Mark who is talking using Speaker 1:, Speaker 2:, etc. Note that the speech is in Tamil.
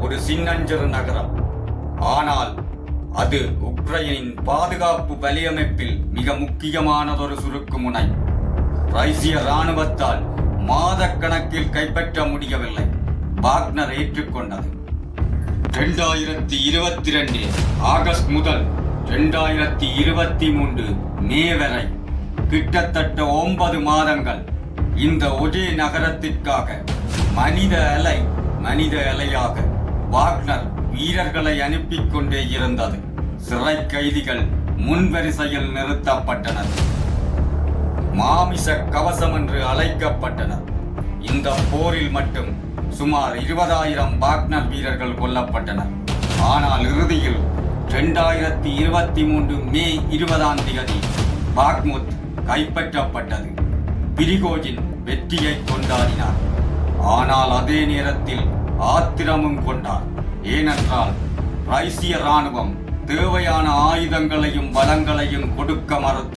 Speaker 1: ஒரு சின்னஞ்சிறு நகரம். ஆனால் அது உக்ரைனின் பாதுகாப்பு வலையமைப்பில் மிக முக்கியமானதொரு சுருக்கு முனை. ரஷ்ய இராணுவத்தால் மாதக்கணக்கில் கைப்பற்ற முடியவில்லை. வாக்னர் ஏற்றுக்கொண்டது. 2022 ஆகஸ்ட் முதல் 2023 மே வரை கிட்டத்தட்ட 9 மாதங்கள் இந்த ஒரே நகரத்திற்காக மனித அலையாக வாக்னர் வீரர்களை அனுப்பிக் கொண்டே இருந்தது. சிறை கைதிகள் முன்வரிசையில் நிறுத்தப்பட்டனர். மாமிச கவசம் என்று அழைக்கப்பட்டனர். இந்த போரில் மட்டும் சுமார் 20,000 வாக்னர் வீரர்கள் கொல்லப்பட்டனர். ஆனால் இறுதியில் 2023 மே 20ஆம் தேதி பாக்முத் கைப்பற்றப்பட்டது. பிரிகோஜின் வெற்றியை கொண்டாடினார். ஆனால் அதே நேரத்தில் ஆத்திரமும் கொண்டார். ஏனென்றால் ரஷ்ய இராணுவம் தேவையான ஆயுதங்களையும் வளங்களையும் கொடுக்க மறுத்தது.